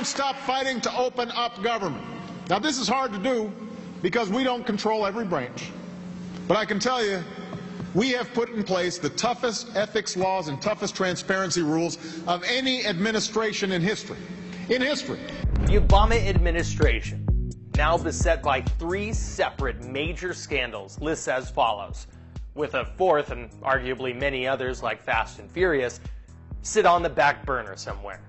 stop fighting to open up government. Now, this is hard to do because we don't control every branch. But I can tell you, we have put in place the toughest ethics laws and toughest transparency rules of any administration in history. In history. The Obama administration, now beset by 3 separate major scandals, lists as follows, with a 4th and arguably many others like Fast and Furious sit on the back burner somewhere.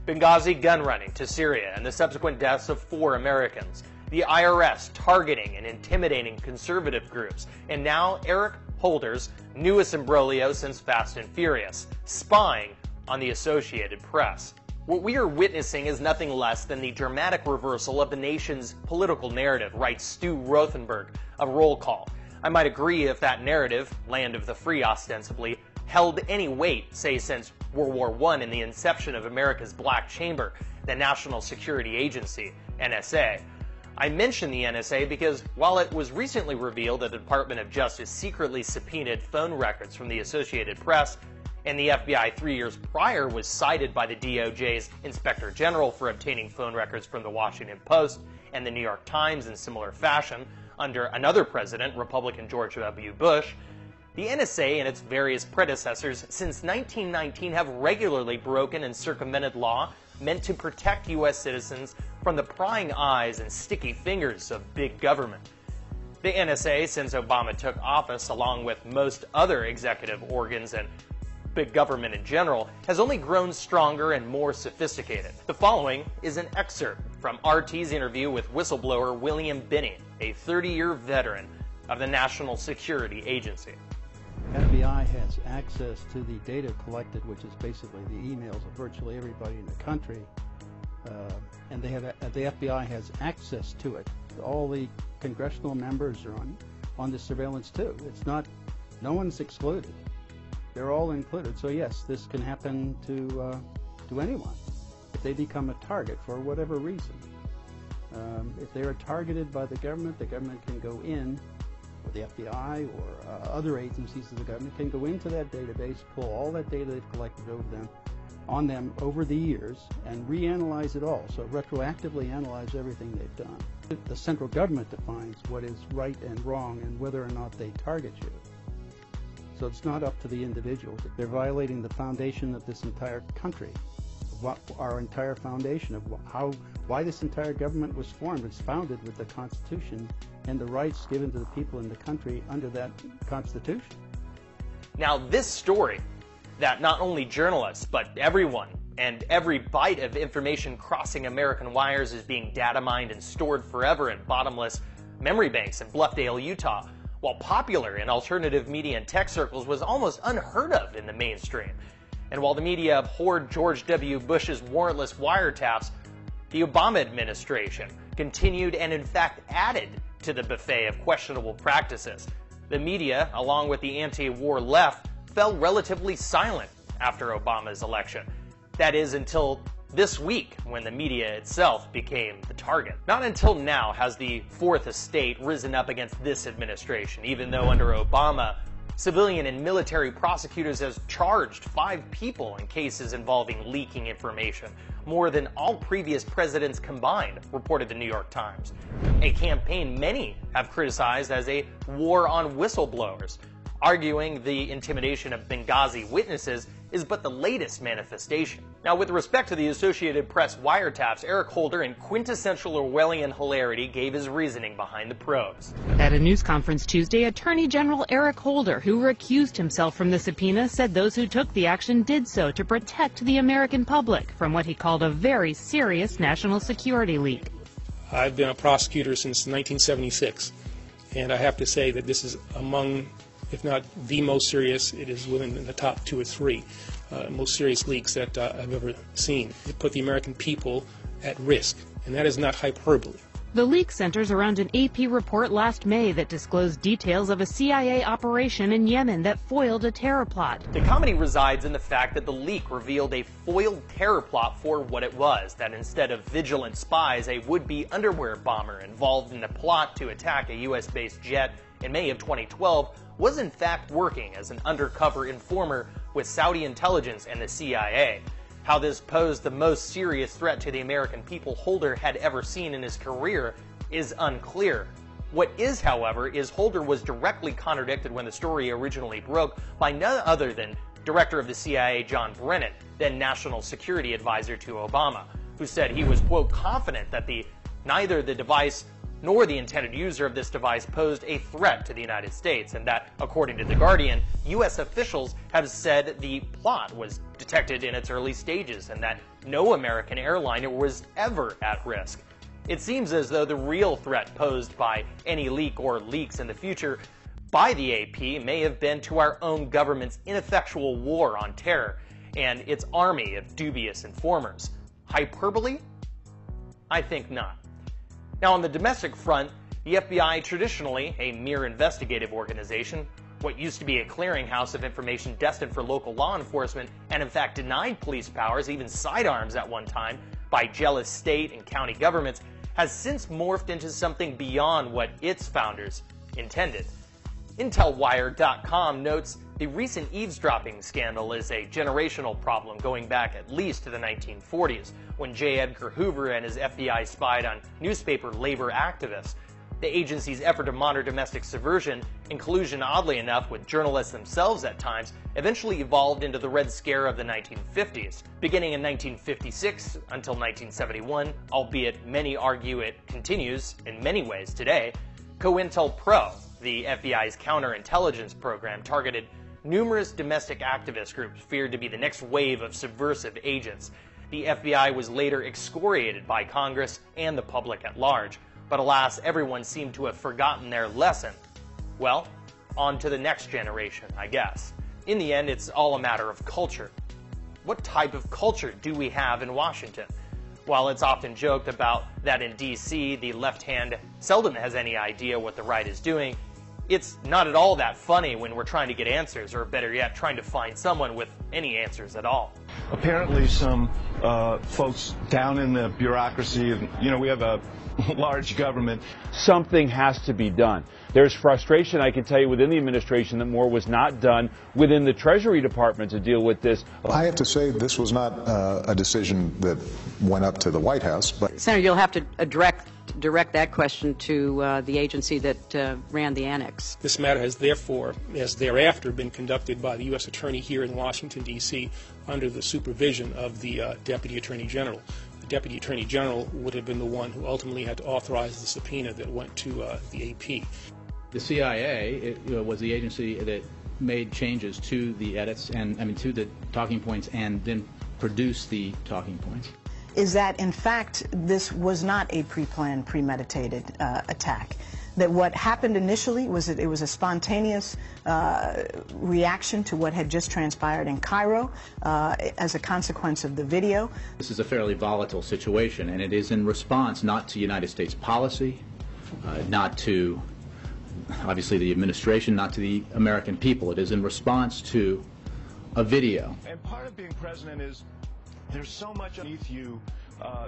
Benghazi gun running to Syria and the subsequent deaths of 4 Americans, the IRS targeting and intimidating conservative groups, and now Eric Holder's newest imbroglio since Fast and Furious, spying on the Associated Press. What we are witnessing is nothing less than the dramatic reversal of the nation's political narrative, writes Stu Rothenberg of Roll Call. I might agree if that narrative, land of the free ostensibly, held any weight, say since World War I and the inception of America's Black Chamber, the National Security Agency, NSA. I mention the NSA because while it was recently revealed that the Department of Justice secretly subpoenaed phone records from the Associated Press, and the FBI 3 years prior was cited by the DOJ's Inspector General for obtaining phone records from the Washington Post and the New York Times in similar fashion under another president, Republican George W. Bush, the NSA and its various predecessors since 1919 have regularly broken and circumvented law meant to protect U.S. citizens from the prying eyes and sticky fingers of big government. The NSA, since Obama took office, along with most other executive organs and big government in general, has only grown stronger and more sophisticated. The following is an excerpt from RT's interview with whistleblower William Binney, a 30-year veteran of the National Security Agency. FBI has access to the data collected, which is basically the emails of virtually everybody in the country, and the FBI has access to it. All the congressional members are on the surveillance too. It's not, no one's excluded. They're all included. So yes, this can happen to anyone if they become a target for whatever reason. If they are targeted by the government can go in, or the FBI or other agencies of the government can go into that database, pull all that data they've collected on them over the years, and reanalyze it all. So retroactively analyze everything they've done. The central government defines what is right and wrong and whether or not they target you. So it's not up to the individual. They're violating the foundation of this entire country, our entire foundation of why this entire government was formed. It's founded with the Constitution and the rights given to the people in the country under that Constitution. Now, this story that not only journalists, but everyone and every bite of information crossing American wires is being data mined and stored forever in bottomless memory banks in Bluffdale, Utah, while popular in alternative media and tech circles, was almost unheard of in the mainstream. And while the media abhorred George W. Bush's warrantless wiretaps, the Obama administration continued and in fact added to the buffet of questionable practices. The media, along with the anti-war left, fell relatively silent after Obama's election. That is, until this week, when the media itself became the target. Not until now has the Fourth Estate risen up against this administration, even though under Obama, civilian and military prosecutors have charged 5 people in cases involving leaking information, more than all previous presidents combined, reported the New York Times. A campaign many have criticized as a war on whistleblowers, arguing the intimidation of Benghazi witnesses is but the latest manifestation. Now, with respect to the Associated Press wiretaps, Eric Holder, in quintessential Orwellian hilarity, gave his reasoning behind the probes. At a news conference Tuesday, Attorney General Eric Holder, who recused himself from the subpoena, said those who took the action did so to protect the American public from what he called a very serious national security leak. I've been a prosecutor since 1976, and I have to say that this is among, if not the most serious, it is within the top 2 or 3 most serious leaks that I've ever seen. It put the American people at risk, and that is not hyperbole. The leak centers around an AP report last May that disclosed details of a CIA operation in Yemen that foiled a terror plot. The comedy resides in the fact that the leak revealed a foiled terror plot for what it was, that instead of vigilant spies, a would-be underwear bomber involved in the plot to attack a U.S.-based jet in May of 2012 was in fact working as an undercover informer with Saudi intelligence and the CIA. How this posed the most serious threat to the American people Holder had ever seen in his career is unclear. What is, however, is Holder was directly contradicted when the story originally broke by none other than Director of the CIA John Brennan, then National Security Advisor to Obama, who said he was, quote, confident that neither the device nor the intended user of this device posed a threat to the United States, and that, according to The Guardian, U.S. officials have said the plot was detected in its early stages and that no American airliner was ever at risk. It seems as though the real threat posed by any leak or leaks in the future by the AP may have been to our own government's ineffectual war on terror and its army of dubious informers. Hyperbole? I think not. Now, on the domestic front, the FBI, traditionally a mere investigative organization, what used to be a clearinghouse of information destined for local law enforcement and in fact denied police powers, even sidearms at one time, by jealous state and county governments, has since morphed into something beyond what its founders intended. IntelWire.com notes the recent eavesdropping scandal is a generational problem going back at least to the 1940s, when J. Edgar Hoover and his FBI spied on newspaper labor activists. The agency's effort to monitor domestic subversion, in collusion oddly enough with journalists themselves at times, eventually evolved into the Red Scare of the 1950s. Beginning in 1956 until 1971, albeit many argue it continues in many ways today, COINTELPRO, the FBI's counterintelligence program, targeted numerous domestic activist groups feared to be the next wave of subversive agents. The FBI was later excoriated by Congress and the public at large, but alas, everyone seemed to have forgotten their lesson. Well, on to the next generation, I guess. In the end, it's all a matter of culture. What type of culture do we have in Washington? While it's often joked about that in D.C. the left hand seldom has any idea what the right is doing, it's not at all that funny when we're trying to get answers, or better yet, trying to find someone with any answers at all. Apparently some folks down in the bureaucracy, we have a large government. Something has to be done. There's frustration, I can tell you, within the administration that more was not done within the Treasury Department to deal with this. I have to say this was not a decision that went up to the White House. But Senator, you'll have to direct that question to the agency that ran the annex. This matter has thereafter been conducted by the U.S. Attorney here in Washington, D.C. under the supervision of the Deputy Attorney General. The Deputy Attorney General would have been the one who ultimately had to authorize the subpoena that went to the AP. The CIA was the agency that made changes to the edits and to the talking points and then produced the talking points. Is that in fact this was not a pre-planned, premeditated attack? That what happened initially was that it was a spontaneous reaction to what had just transpired in Cairo as a consequence of the video? This is a fairly volatile situation, and it is in response not to United States policy, not to obviously the administration, not to the American people. It is in response to a video. And part of being president is there's so much underneath you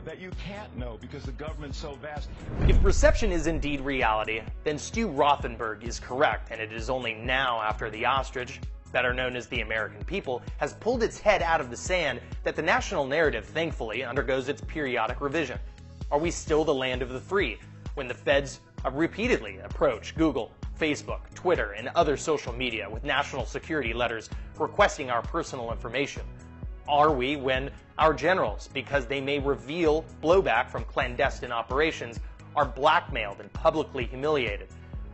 that you can't know because the government's so vast. If perception is indeed reality, then Stu Rothenberg is correct, and it is only now after the ostrich, better known as the American people, has pulled its head out of the sand that the national narrative, thankfully, undergoes its periodic revision. Are we still the land of the free when the feds repeatedly approach Google, Facebook, Twitter, and other social media with national security letters requesting our personal information? Are we when our generals, because they may reveal blowback from clandestine operations, are blackmailed and publicly humiliated?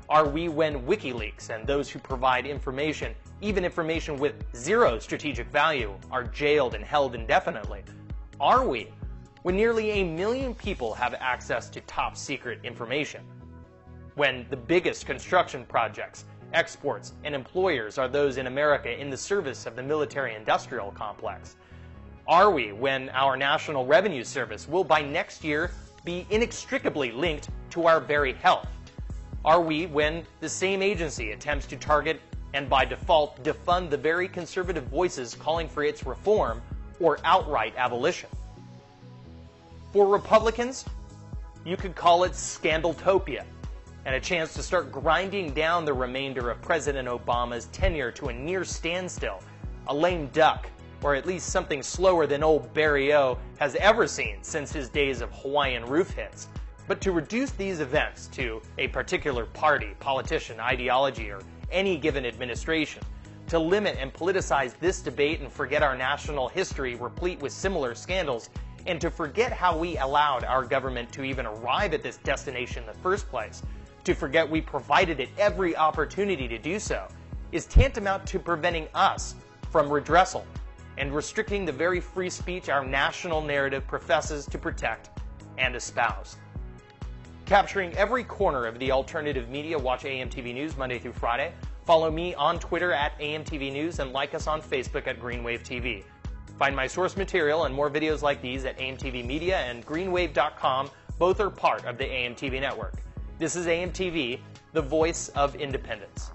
Are we when WikiLeaks and those who provide information, even information with zero strategic value, are jailed and held indefinitely? Are we when nearly 1 million people have access to top secret information? When the biggest construction projects, exports, and employers are those in America in the service of the military-industrial complex? Are we when our National Revenue Service will by next year be inextricably linked to our very health? Are we when the same agency attempts to target and by default defund the very conservative voices calling for its reform or outright abolition? For Republicans, you could call it Scandaltopia, and a chance to start grinding down the remainder of President Obama's tenure to a near standstill, a lame duck or at least something slower than old Barry-O has ever seen since his days of Hawaiian roof hits. But to reduce these events to a particular party, politician, ideology, or any given administration, to limit and politicize this debate and forget our national history replete with similar scandals, and to forget how we allowed our government to even arrive at this destination in the first place, to forget we provided it every opportunity to do so, is tantamount to preventing us from redressal and restricting the very free speech our national narrative professes to protect and espouse. Capturing every corner of the alternative media, watch AMTV News Monday through Friday. Follow me on Twitter at AMTV News and like us on Facebook at Greenwave TV. Find my source material and more videos like these at AMTV Media and greenwave.com. Both are part of the AMTV network. This is AMTV, the voice of independence.